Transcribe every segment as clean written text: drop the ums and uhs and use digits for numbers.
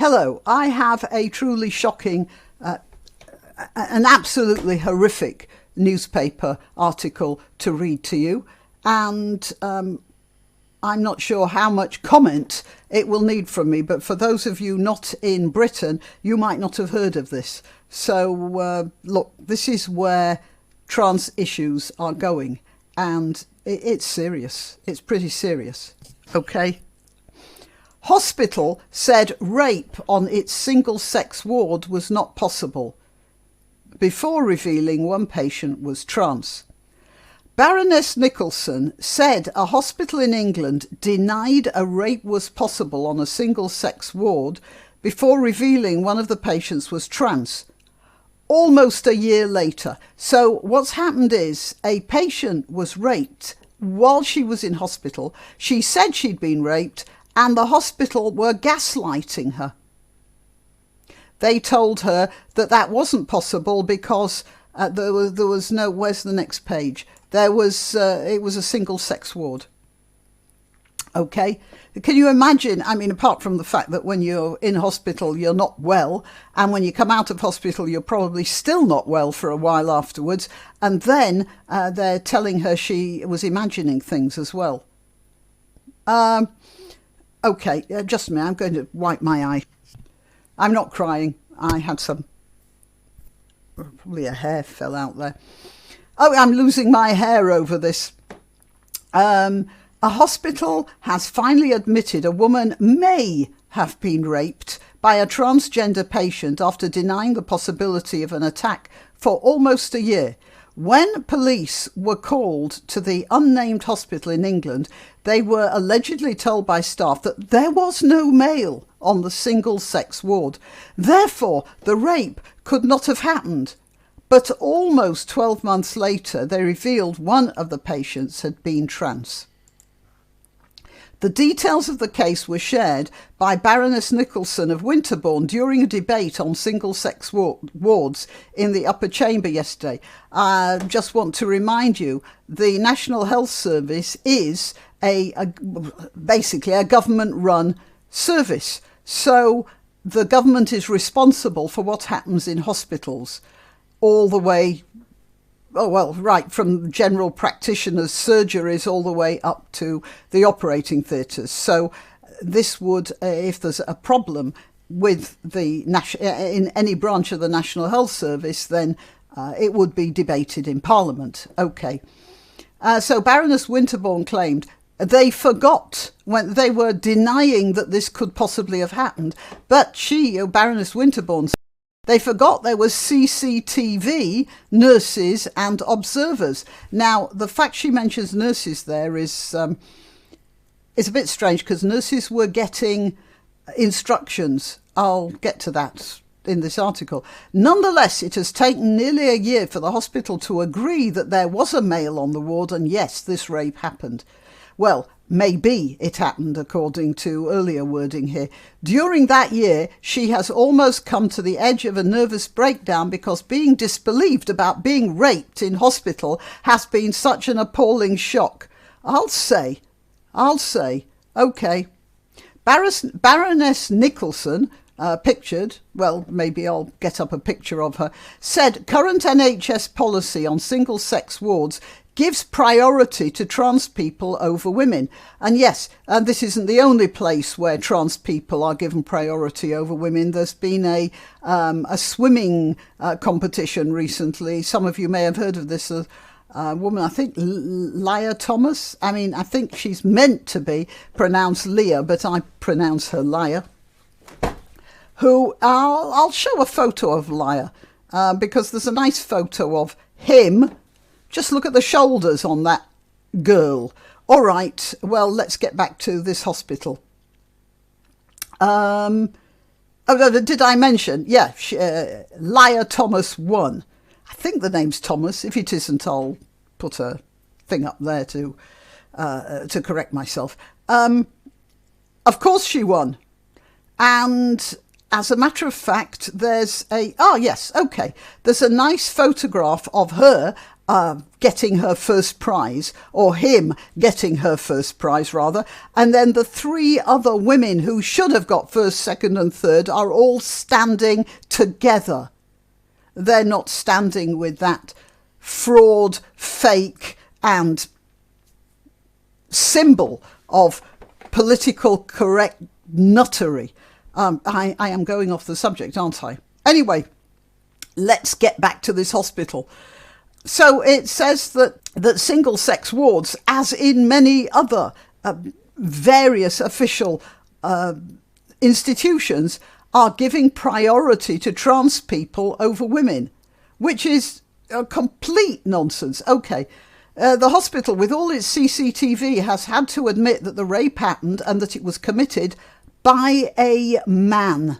Hello, I have a truly shocking, an absolutely horrific newspaper article to read to you, and I'm not sure how much comment it will need from me, but for those of you not in Britain, you might not have heard of this. So look, this is where trans issues are going, and it's serious. It's pretty serious. Okay. Hospital said rape on its single-sex ward was not possible before revealing one patient was trans. Baroness Nicholson said a hospital in England denied a rape was possible on a single-sex ward before revealing one of the patients was trans, almost a year later. So what's happened is a patient was raped while she was in hospital. She said she'd been raped, and the hospital were gaslighting her. They told her that that wasn't possible because there was no, where's the next page? It was a single-sex ward. Okay, can you imagine? I mean, apart from the fact that when you're in hospital, you're not well, and when you come out of hospital, you're probably still not well for a while afterwards, and then they're telling her she was imagining things as well. Okay, just a minute, I'm going to wipe my eye. I'm not crying. I had some, probably a hair fell out there. Oh, I'm losing my hair over this. A hospital has finally admitted a woman may have been raped by a transgender patient after denying the possibility of an attack for almost a year. When police were called to the unnamed hospital in England, they were allegedly told by staff that there was no male on the single-sex ward. Therefore, the rape could not have happened. But almost 12 months later, they revealed one of the patients had been trans. The details of the case were shared by Baroness Nicholson of Winterbourne during a debate on single-sex wards in the upper chamber yesterday. I just want to remind you, the National Health Service is basically a government-run service. So the government is responsible for what happens in hospitals all the way, right from general practitioners, surgeries, all the way up to the operating theatres. So this would, if there's a problem with in any branch of the National Health Service, then it would be debated in Parliament. Okay. So Baroness Winterbourne claimed they forgot when they were denying that this could possibly have happened. But Baroness Winterbourne, they forgot there was CCTV, nurses and observers. Now, the fact she mentions nurses there is a bit strange because nurses were getting instructions. I'll get to that in this article. Nonetheless, it has taken nearly a year for the hospital to agree that there was a male on the ward and yes, this rape happened. Well, maybe it happened, according to earlier wording here. During that year, she has almost come to the edge of a nervous breakdown because being disbelieved about being raped in hospital has been such an appalling shock. I'll say, okay. Baroness Nicholson, pictured, well, maybe I'll get up a picture of her, said current NHS policy on single-sex wards gives priority to trans people over women. And yes, this isn't the only place where trans people are given priority over women. There's been a swimming competition recently. Some of you may have heard of this. A woman, I think Leah Thomas. I mean, I think she's meant to be pronounced Leah, but I pronounce her Leah. Who, I'll show a photo of Leah because there's a nice photo of him. Just look at the shoulders on that girl. All right, well, let's get back to this hospital. Did I mention? Yeah, Leah Thomas won. I think the name's Thomas. If it isn't, I'll put a thing up there to correct myself. Of course she won. And as a matter of fact, there's a nice photograph of her getting her first prize, or him getting her first prize rather, and then the 3 other women who should have got first, second and third are all standing together. They're not standing with that fraud, fake and symbol of political correct nuttery. I am going off the subject, aren't I? Anyway, let's get back to this hospital. So it says that single-sex wards, as in many other various official institutions, are giving priority to trans people over women, which is a complete nonsense. Okay, the hospital, with all its CCTV, has had to admit that the rape happened and that it was committed by a man.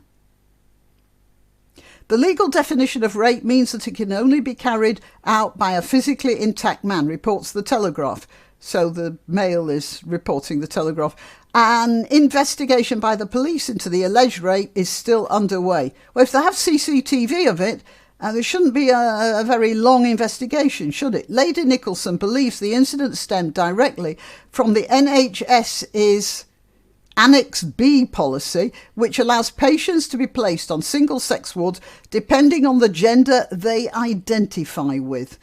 The legal definition of rape means that it can only be carried out by a physically intact man, reports the Telegraph. So the Mail is reporting the Telegraph. An investigation by the police into the alleged rape is still underway. Well, if they have CCTV of it, there shouldn't be a very long investigation, should it? Lady Nicholson believes the incident stemmed directly from the NHS's Annex B policy, which allows patients to be placed on single-sex wards depending on the gender they identify with.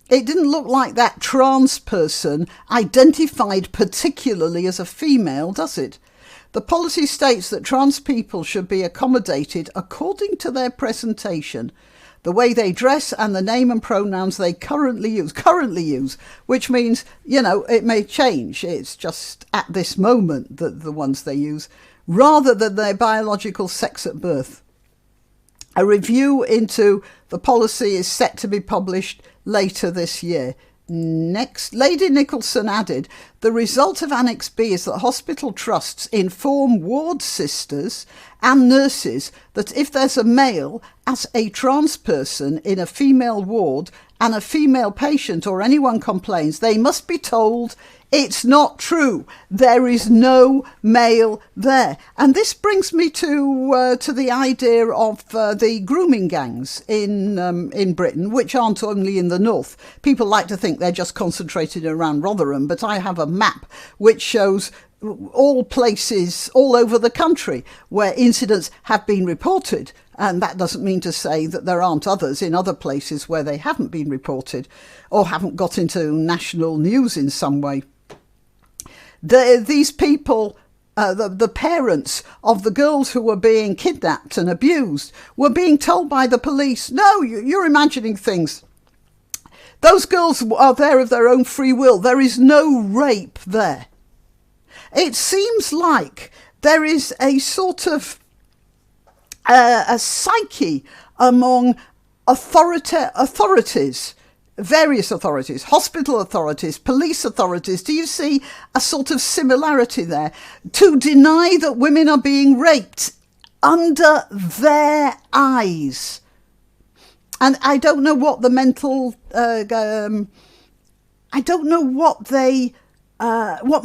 It didn't look like that trans person identified particularly as a female, does it? The policy states that trans people should be accommodated according to their presentation, the way they dress and the name and pronouns they currently use, which means, it may change. It's just at this moment that the ones they use, rather than their biological sex at birth. A review into the policy is set to be published later this year. Next, Lady Nicholson added, the result of Annex B is that hospital trusts inform ward sisters and nurses that if there's a male as a trans person in a female ward and a female patient or anyone complains, they must be told it's not true. There is no male there. And this brings me to the idea of the grooming gangs in Britain, which aren't only in the north. People like to think they're just concentrated around Rotherham, but I have a map which shows all places all over the country where incidents have been reported. And that doesn't mean to say that there aren't others in other places where they haven't been reported or haven't got into national news in some way. These people, the parents of the girls who were being kidnapped and abused, were being told by the police, no, you're imagining things. Those girls are there of their own free will. There is no rape there. It seems like there is a sort of a psyche among authorities, various authorities, hospital authorities, police authorities. Do you see a sort of similarity there? To deny that women are being raped under their eyes. And I don't know what the mental, I don't know what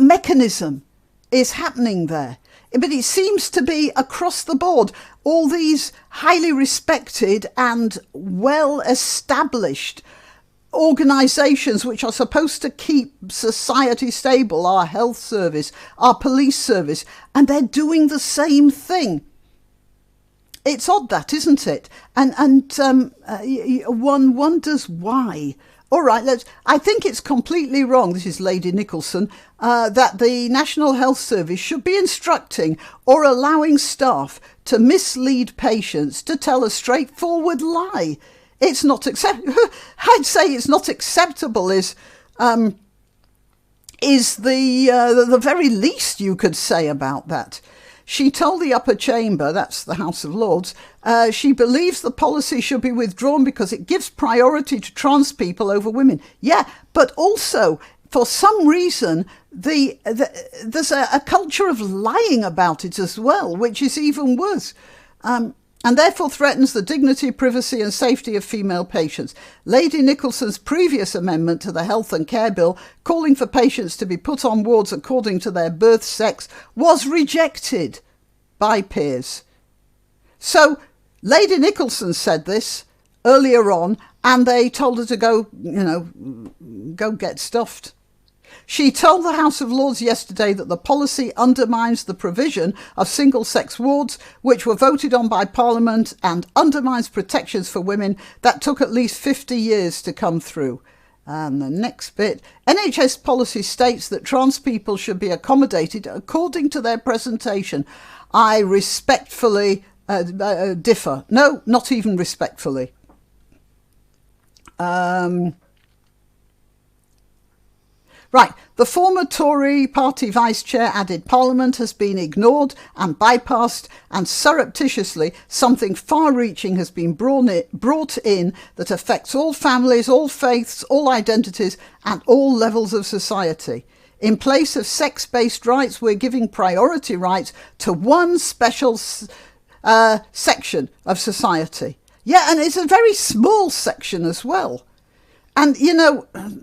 mechanism is happening there. But it seems to be across the board. All these highly respected and well-established organisations which are supposed to keep society stable, our health service, our police service, and they're doing the same thing. It's odd that, isn't it? And one wonders why. All right, I think it's completely wrong, this is Lady Nicholson, that the National Health Service should be instructing or allowing staff to mislead patients to tell a straightforward lie. It's not acceptable. I'd say it's not acceptable is the very least you could say about that. She told the upper chamber, that's the House of Lords, she believes the policy should be withdrawn because it gives priority to trans people over women. Yeah, but also, for some reason, there's a culture of lying about it as well, which is even worse. And therefore threatens the dignity, privacy and safety of female patients. Lady Nicholson's previous amendment to the Health and Care Bill, calling for patients to be put on wards according to their birth sex, was rejected by peers. So Lady Nicholson said this earlier on, and they told her to go, go get stuffed. She told the House of Lords yesterday that the policy undermines the provision of single-sex wards, which were voted on by Parliament, and undermines protections for women that took at least 50 years to come through. And the next bit, NHS policy states that trans people should be accommodated according to their presentation. I respectfully differ. No, not even respectfully. Right, the former Tory party vice chair added Parliament has been ignored and bypassed, and surreptitiously something far-reaching has been brought in that affects all families, all faiths, all identities and all levels of society. In place of sex-based rights, we're giving priority rights to one special section of society. Yeah, and it's a very small section as well. And,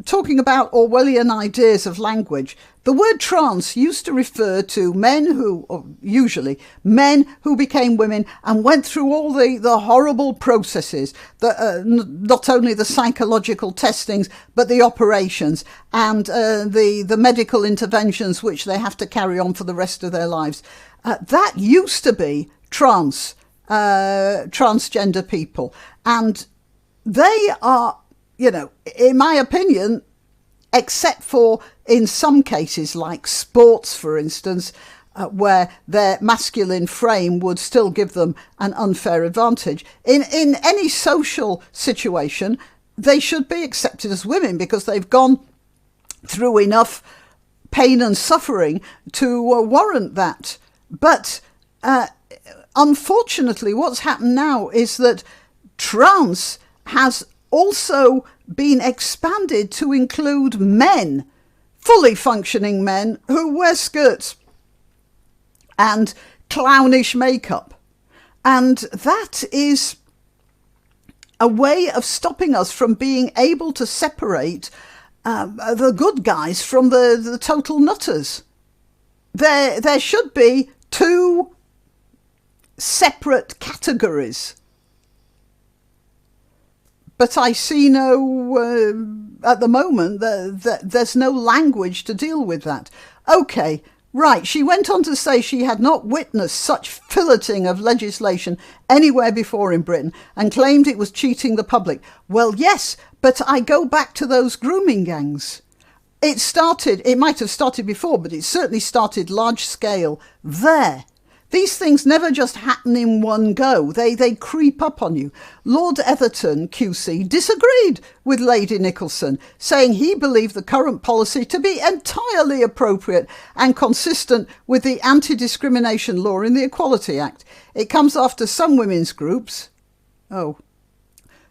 talking about Orwellian ideas of language, the word trans used to refer to usually men who became women and went through all the horrible processes, not only the psychological testings, but the operations and the medical interventions which they have to carry on for the rest of their lives. That used to be transgender people. And they are, in my opinion, except for in some cases like sports, for instance, where their masculine frame would still give them an unfair advantage. In any social situation, they should be accepted as women because they've gone through enough pain and suffering to warrant that. But unfortunately, what's happened now is that trans has also been expanded to include men, fully functioning men who wear skirts and clownish makeup. And that is a way of stopping us from being able to separate the good guys from the total nutters. There should be two separate categories. But I see at the moment, there's no language to deal with that. Okay, right. She went on to say she had not witnessed such filleting of legislation anywhere before in Britain and claimed it was cheating the public. Well, yes, but I go back to those grooming gangs. It might have started before, but it certainly started large scale there. These things never just happen in one go. They creep up on you. Lord Etherton, QC, disagreed with Lady Nicholson, saying he believed the current policy to be entirely appropriate and consistent with the anti-discrimination law in the Equality Act. It comes after some women's groups...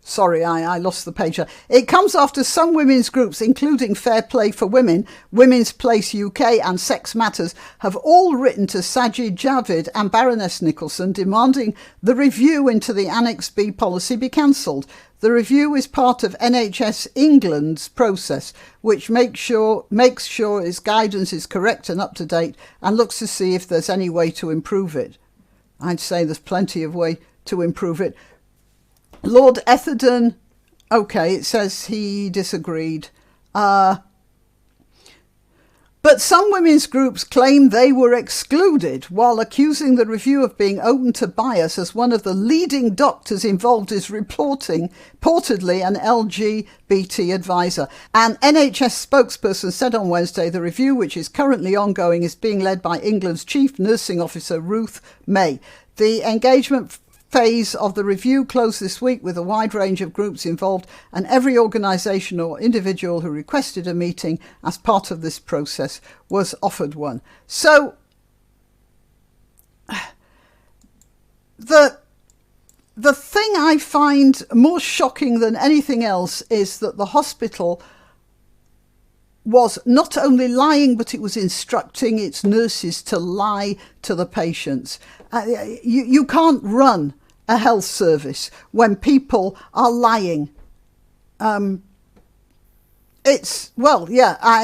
Sorry, I lost the page. It comes after some women's groups, including Fair Play for Women, Women's Place UK and Sex Matters, have all written to Sajid Javid and Baroness Nicholson demanding the review into the Annex B policy be cancelled. The review is part of NHS England's process, which makes sure its guidance is correct and up to date and looks to see if there's any way to improve it. I'd say there's plenty of way to improve it. Lord Etherton, okay, it says he disagreed. But some women's groups claim they were excluded while accusing the review of being open to bias, as one of the leading doctors involved is reportedly an LGBT advisor. An NHS spokesperson said on Wednesday the review, which is currently ongoing, is being led by England's Chief Nursing Officer Ruth May. The engagement phase of the review closed this week with a wide range of groups involved, and every organisation or individual who requested a meeting as part of this process was offered one. So the thing I find more shocking than anything else is that the hospital was not only lying, but it was instructing its nurses to lie to the patients. You can't run a health service when people are lying. I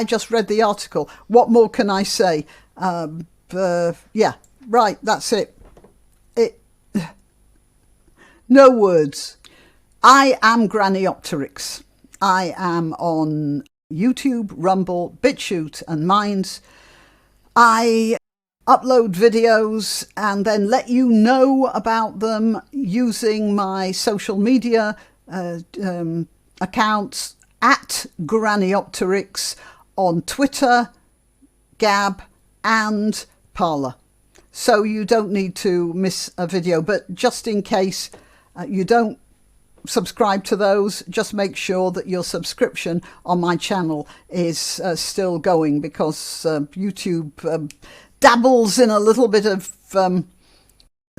just read the article. What more can I say? Right, that's it. No words. I am Grannyopteryx. I am on YouTube, Rumble, BitChute and Minds. I upload videos and then let you know about them using my social media accounts at Grannyopteryx on Twitter, Gab and Parler. So you don't need to miss a video, but just in case you don't subscribe to those, just make sure that your subscription on my channel is still going, because YouTube dabbles in a little bit of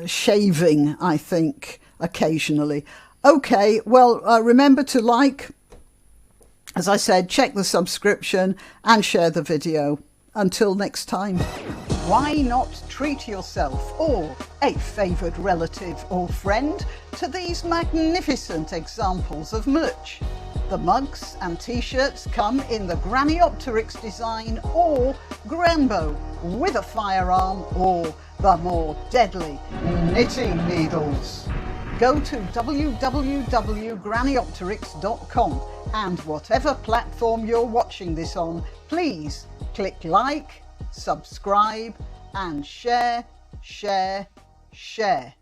shaving, I think, occasionally. Okay, well, remember to like, as I said, check the subscription and share the video. Until next time. Why not treat yourself or a favoured relative or friend to these magnificent examples of merch? The mugs and t-shirts come in the Grannyopteryx design or Granbo with a firearm or the more deadly knitting needles. Go to www.grannyopteryx.com and whatever platform you're watching this on, please click like, subscribe and share, share, share.